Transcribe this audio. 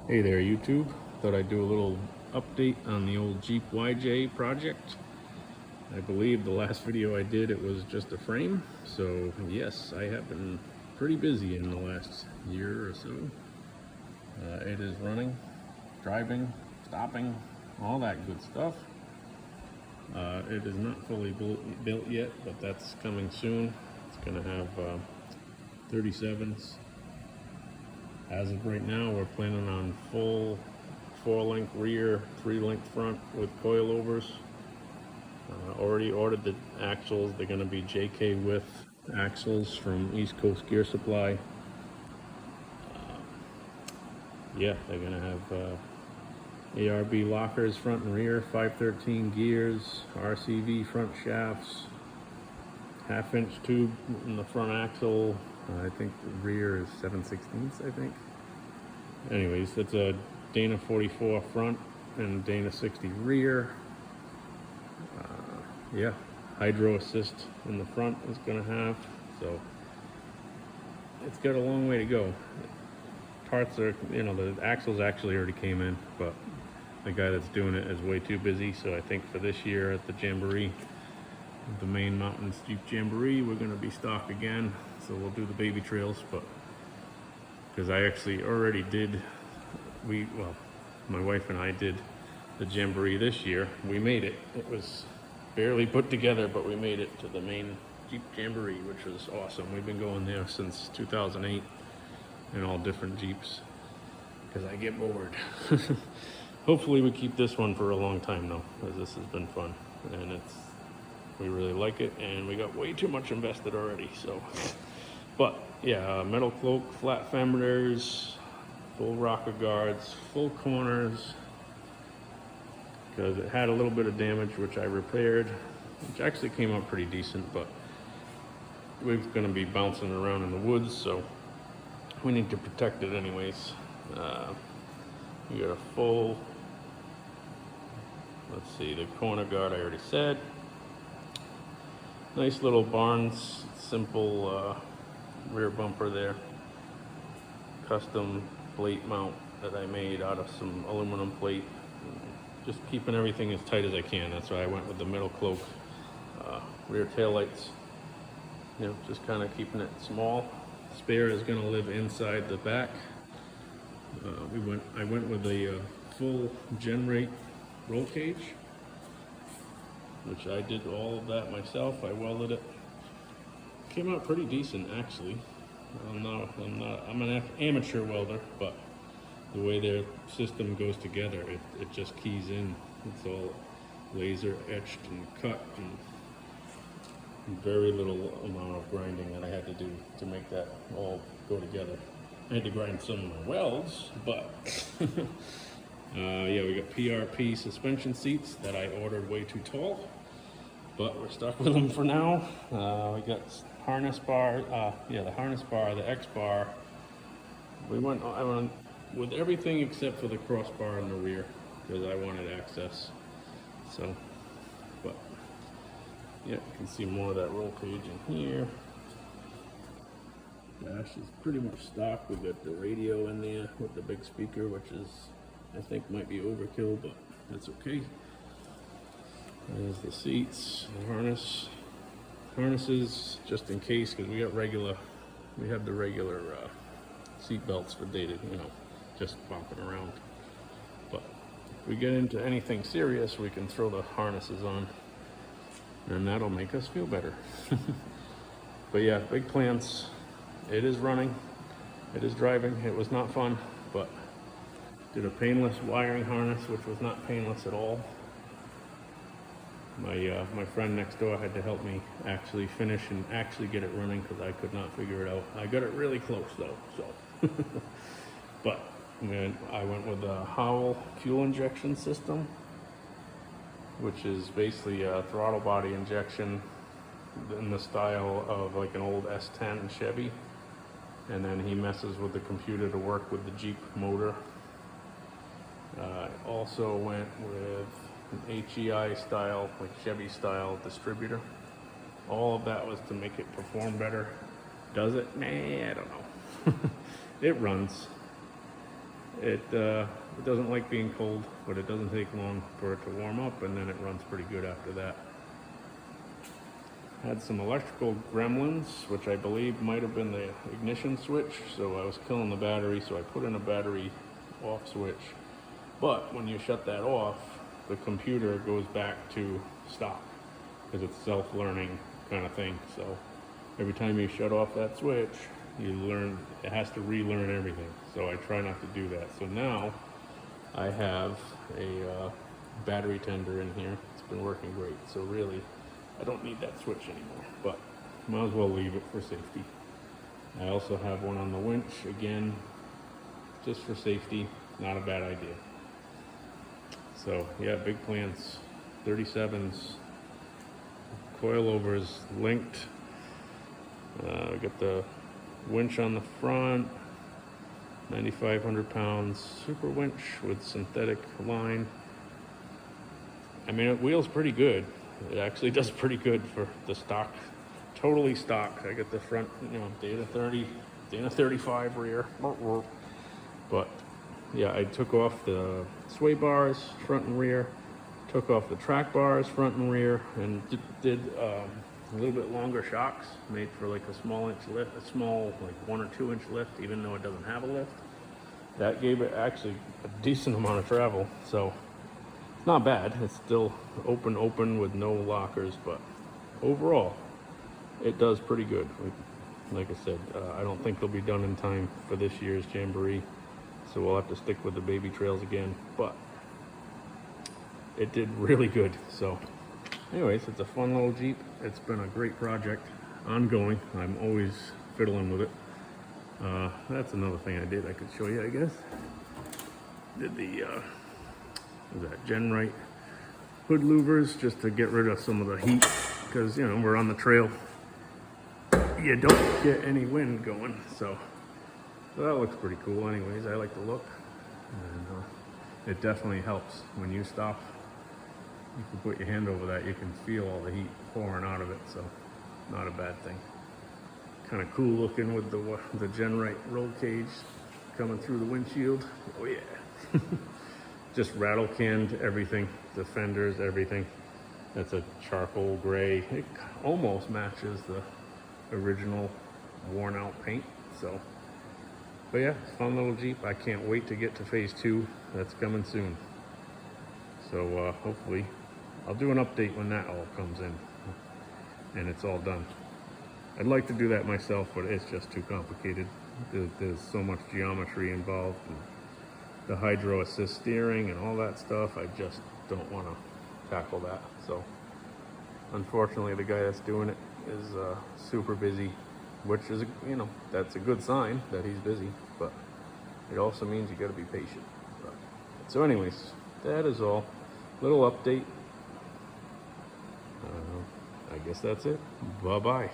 Hey there, YouTube. Thought I'd do a little update on the old Jeep YJ project. I believe the last video I did, it was just a frame. So yes, I have been pretty busy in the last year or so. It is running, driving, stopping, all that good stuff. It is not fully built yet, but that's coming soon. It's gonna have 37s. As of right now, we're planning on full 4-link rear, 3-link front with coilovers. Already ordered the axles. They're going to be JK width axles from East Coast Gear Supply. Yeah, they're going to have ARB lockers front and rear, 513 gears, RCV front shafts, 1/2-inch tube in the front axle. I think the rear is 7/16, I think. Anyways, it's a Dana 44 front and Dana 60 rear. Yeah, hydro assist in the front is gonna have, so it's got a long way to go. Parts are, the axles actually already came in, but the guy that's doing it is way too busy. So I think for this year at the Jamboree, the main Mountain Jeep Jamboree, we're gonna be stock again. So we'll do the baby trails, but because I actually already did, my wife and I did the Jamboree this year. We made it. It was barely put together, but we made it to the main Jeep Jamboree, which was awesome. We've been going there since 2008 in all different Jeeps because I get bored. Hopefully we keep this one for a long time though, because this has been fun and we really like it, and we got way too much invested already. So, but yeah, metal cloak, flat fenders, full rocker guards, full corners, because it had a little bit of damage, which I repaired, which actually came out pretty decent, but we're gonna be bouncing around in the woods, so we need to protect it anyways. We got a full, let's see, the corner guard I already said. Nice little Barnes, simple rear bumper there. Custom plate mount that I made out of some aluminum plate. Just keeping everything as tight as I can. That's why I went with the metal cloak. Rear taillights, just kind of keeping it small. Spare is going to live inside the back. I went with a full Genrate roll cage, which I did all of that myself. I welded it. Came out pretty decent actually. I'm an amateur welder, but the way their system goes together, it just keys in. It's all laser etched and cut, and very little amount of grinding that I had to do to make that all go together. I had to grind some of my welds, but yeah, we got PRP suspension seats that I ordered way too tall, but we're stuck with them for now. We got harness bar, the harness bar, the X bar. I went with everything except for the crossbar in the rear because I wanted access. So, but yeah, you can see more of that roll cage in here. Dash is pretty much stock. We've got the radio in there with the big speaker, which is, I think, might be overkill, but that's okay. There's the seats, the harnesses, just in case, because we have the regular seat belts for dated, just bumping around. But if we get into anything serious, we can throw the harnesses on, and that'll make us feel better. But yeah, big plans. It is running, it is driving. It was not fun, but did a painless wiring harness, which was not painless at all. My friend next door had to help me actually finish and actually get it running because I could not figure it out. I got it really close though, so. But I went with the Howell fuel injection system, which is basically a throttle body injection in the style of like an old S10 Chevy. And then he messes with the computer to work with the Jeep motor. Also went with an HEI style, like Chevy style distributor. All of that was to make it perform better. Does it? Nah, I don't know. It runs. It doesn't like being cold, but it doesn't take long for it to warm up, and then it runs pretty good after that. Had some electrical gremlins, which I believe might have been the ignition switch, so I was killing the battery, so I put in a battery off switch. But when you shut that off, the computer goes back to stock, because it's self-learning kind of thing. So every time you shut off that switch, it has to relearn everything. So I try not to do that. So now I have a battery tender in here. It's been working great. So really, I don't need that switch anymore, but might as well leave it for safety. I also have one on the winch, again, just for safety, not a bad idea. So yeah, big plans, 37s, coilovers linked. Got the winch on the front, 9,500 pounds super winch with synthetic line. I mean, it wheels pretty good. It actually does pretty good for the stock, totally stock. I got the front, Dana 30, Dana 35 rear. But yeah, I took off the sway bars, front and rear, took off the track bars, front and rear, and did a little bit longer shocks, made for like a small inch lift, a small like 1 or 2 inch lift, even though it doesn't have a lift. That gave it actually a decent amount of travel, so it's not bad. It's still open with no lockers, but overall, it does pretty good. Like I said, I don't think they'll be done in time for this year's Jamboree, so we'll have to stick with the baby trails again, but it did really good. So anyways, it's a fun little Jeep. It's been a great project, ongoing. I'm always fiddling with it. That's another thing I did. I could show you, I guess. Did the what was that, Genrite hood louvers, just to get rid of some of the heat, because we're on the trail. You don't get any wind going, so that looks pretty cool. Anyways, I like the look, and it definitely helps when you stop. You can put your hand over that, you can feel all the heat pouring out of it, so not a bad thing. Kind of cool looking with the Genrite roll cage coming through the windshield. Oh yeah. Just rattle canned everything, the fenders, everything. That's a charcoal gray. It almost matches the original worn out paint. So, but yeah, fun little Jeep. I can't wait to get to phase 2. That's coming soon. So hopefully I'll do an update when that all comes in and it's all done. I'd like to do that myself, but it's just too complicated. There's so much geometry involved, and the hydro assist steering and all that stuff. I just don't want to tackle that. So unfortunately, the guy that's doing it is super busy, which is, that's a good sign that he's busy, but it also means you got to be patient. So anyways, that is all. Little update. I guess that's it. Bye-bye.